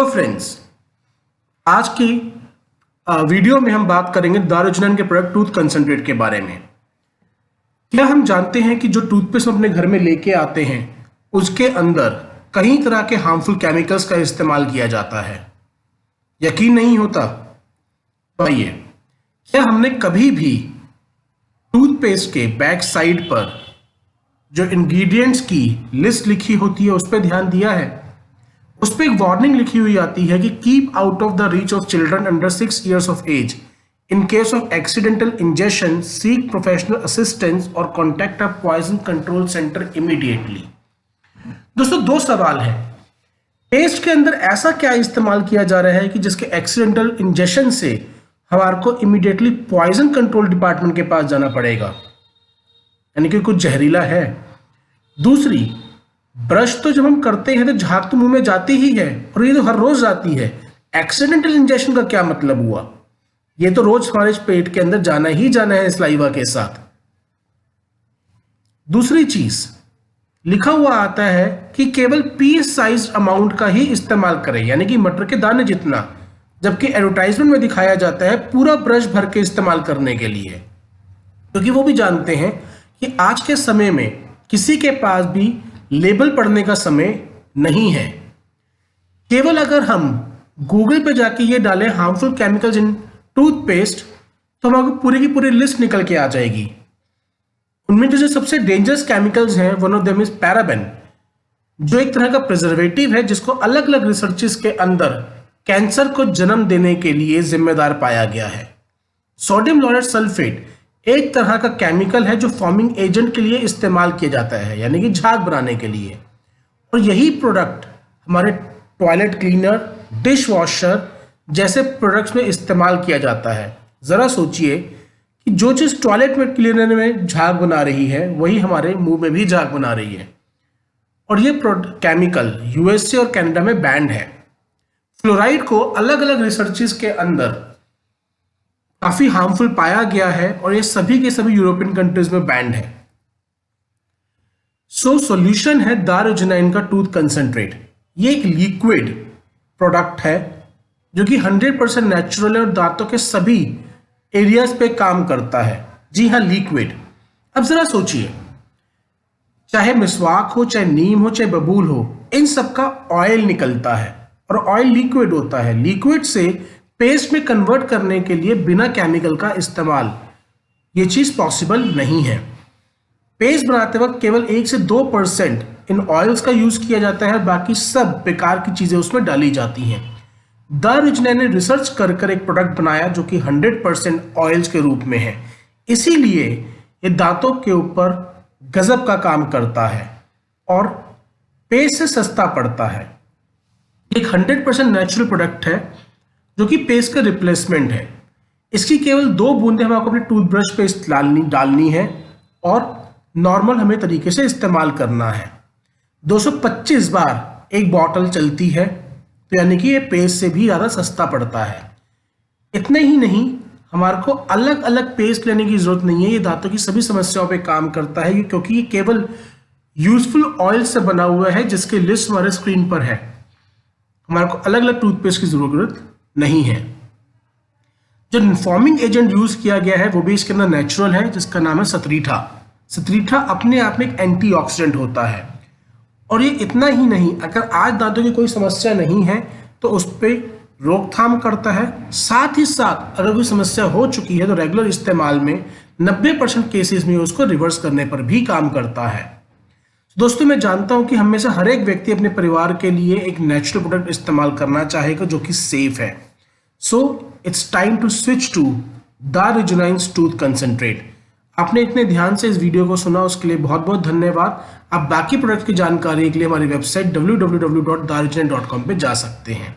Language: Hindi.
हेलो फ्रेंड्स, आज की वीडियो में हम बात करेंगे दारुजनन के प्रोडक्ट टूथ कंसंट्रेट के बारे में। क्या हम जानते हैं कि जो टूथपेस्ट हम अपने घर में लेके आते हैं उसके अंदर कई तरह के हार्मफुल केमिकल्स का इस्तेमाल किया जाता है? यकीन नहीं होता? आइए, क्या हमने कभी भी टूथपेस्ट के बैक साइड पर जो इंग्रेडिएंट्स की लिस्ट लिखी होती है उस पर ध्यान दिया है? उस पर एक वार्निंग लिखी हुई आती है कि keep out of the reach of children under 6 years of age. In case of accidental injection seek professional assistance और contact a poison control centre immediately. दोस्तों, दो सवाल है। पेस्ट के अंदर ऐसा क्या इस्तेमाल किया जा रहा है कि जिसके एक्सीडेंटल इंजेक्शन से हमारे को इमीडिएटली पॉइजन कंट्रोल डिपार्टमेंट के पास जाना पड़ेगा, यानी कि कुछ जहरीला है। दूसरी, ब्रश तो जब हम करते हैं तो झाग तो मुंह में जाती ही है और ये तो हर रोज जाती है। एक्सीडेंटल इंजेक्शन का क्या मतलब हुआ? ये तो रोज हमारे पेट के अंदर जाना ही जाना है सलाइवा के साथ। दूसरी चीज, लिखा हुआ आता है कि केवल पीस साइज अमाउंट का ही इस्तेमाल करें, यानी कि मटर के दाने जितना, जबकि एडवर्टाइजमेंट में दिखाया जाता है पूरा ब्रश भर के इस्तेमाल करने के लिए, क्योंकि वो भी जानते हैं कि आज के समय में किसी के पास भी लेबल पढ़ने का समय नहीं है। केवल अगर हम गूगल पे जाके ये डालें हार्मफुल केमिकल्स इन टूथपेस्ट तो हमारे पूरी की पूरी लिस्ट निकल के आ जाएगी। उनमें जो सबसे डेंजरस केमिकल्स हैं, one of them is paraben, जो एक तरह का प्रिजर्वेटिव है जिसको अलग अलग रिसर्चेस के अंदर कैंसर को जन्म देने के लिए जिम्मेदार पाया गया है। सोडियम लॉरेट सल्फेट एक तरह का केमिकल है जो फॉर्मिंग एजेंट के लिए इस्तेमाल किया जाता है, यानी कि झाग बनाने के लिए। और यही प्रोडक्ट हमारे टॉयलेट क्लीनर, डिश वॉशर जैसे प्रोडक्ट्स में इस्तेमाल किया जाता है। ज़रा सोचिए कि जो चीज़ टॉयलेट में क्लीनर में झाग बना रही है वही हमारे मुंह में भी झाग बना रही है। और ये केमिकल यूएसए और कनाडा में बैंड है। फ्लोराइड को अलग अलग रिसर्चेस के अंदर काफी हार्मफुल पाया गया है और ये सभी के सभी यूरोपियन कंट्रीज में बैंड है। सॉल्यूशन है दारुजनाइन का टूथ कंसंट्रेट। ये एक लिक्विड प्रोडक्ट है जो कि 100% नेचुरल है और दांतों के सभी एरियाज पे काम करता है। जी हाँ, लिक्विड। अब जरा सोचिए, चाहे मिसवाक हो, चाहे नीम हो, चाहे बबूल हो, इन सब का ऑयल निकलता है और ऑयल लिक्विड होता है। लिक्विड से पेस्ट में कन्वर्ट करने के लिए बिना केमिकल का इस्तेमाल ये चीज पॉसिबल नहीं है। पेस्ट बनाते वक्त केवल 1 से 2% इन ऑयल्स का यूज किया जाता है, बाकी सब बेकार की चीजें उसमें डाली जाती हैं। दारुजनन ने रिसर्च कर कर एक प्रोडक्ट बनाया जो कि 100% ऑयल्स के रूप में है, इसीलिए ये दांतों के ऊपर गजब का काम करता है और पेस्ट से सस्ता पड़ता है। एक 100% नेचुरल प्रोडक्ट है जो कि पेस्ट का रिप्लेसमेंट है। इसकी केवल 2 बूंदें हम आपको अपने टूथब्रश पे डालनी है और नॉर्मल हमें तरीके से इस्तेमाल करना है। 225 बार एक बॉटल चलती है, तो यानी कि ये पेस्ट से भी ज़्यादा सस्ता पड़ता है। इतने ही नहीं, हमारे को अलग अलग पेस्ट लेने की जरूरत नहीं है। ये दांतों की सभी समस्याओं पे काम करता है क्योंकि ये केवल यूजफुल ऑयल से बना हुआ है जिसकी लिस्ट हमारे स्क्रीन पर है। हमारे को अलग अलग टूथपेस्ट की जरूरत नहीं है। जो फॉर्मिंग एजेंट यूज किया गया है वो भी इसके अंदर नेचुरल है, जिसका नाम है सतरीठा। सतरीठा अपने आप में एक एंटीऑक्सीडेंट होता है। और ये इतना ही नहीं, अगर आज दांतों की कोई समस्या नहीं है तो उस पर रोकथाम करता है। साथ ही साथ अगर कोई समस्या हो चुकी है तो रेगुलर इस्तेमाल में 90% केसेस में उसको रिवर्स करने पर भी काम करता है। दोस्तों, मैं जानता हूं कि हम में से हर एक व्यक्ति अपने परिवार के लिए एक नेचुरल प्रोडक्ट इस्तेमाल करना चाहेगा जो कि सेफ है। So it's time to switch to दारुजनाइन्स टूथ कंसंट्रेट। आपने इतने ध्यान से इस वीडियो को सुना, उसके लिए बहुत बहुत धन्यवाद। आप बाकी प्रोडक्ट की जानकारी के लिए हमारी वेबसाइट www.darujanin.com पे जा सकते हैं।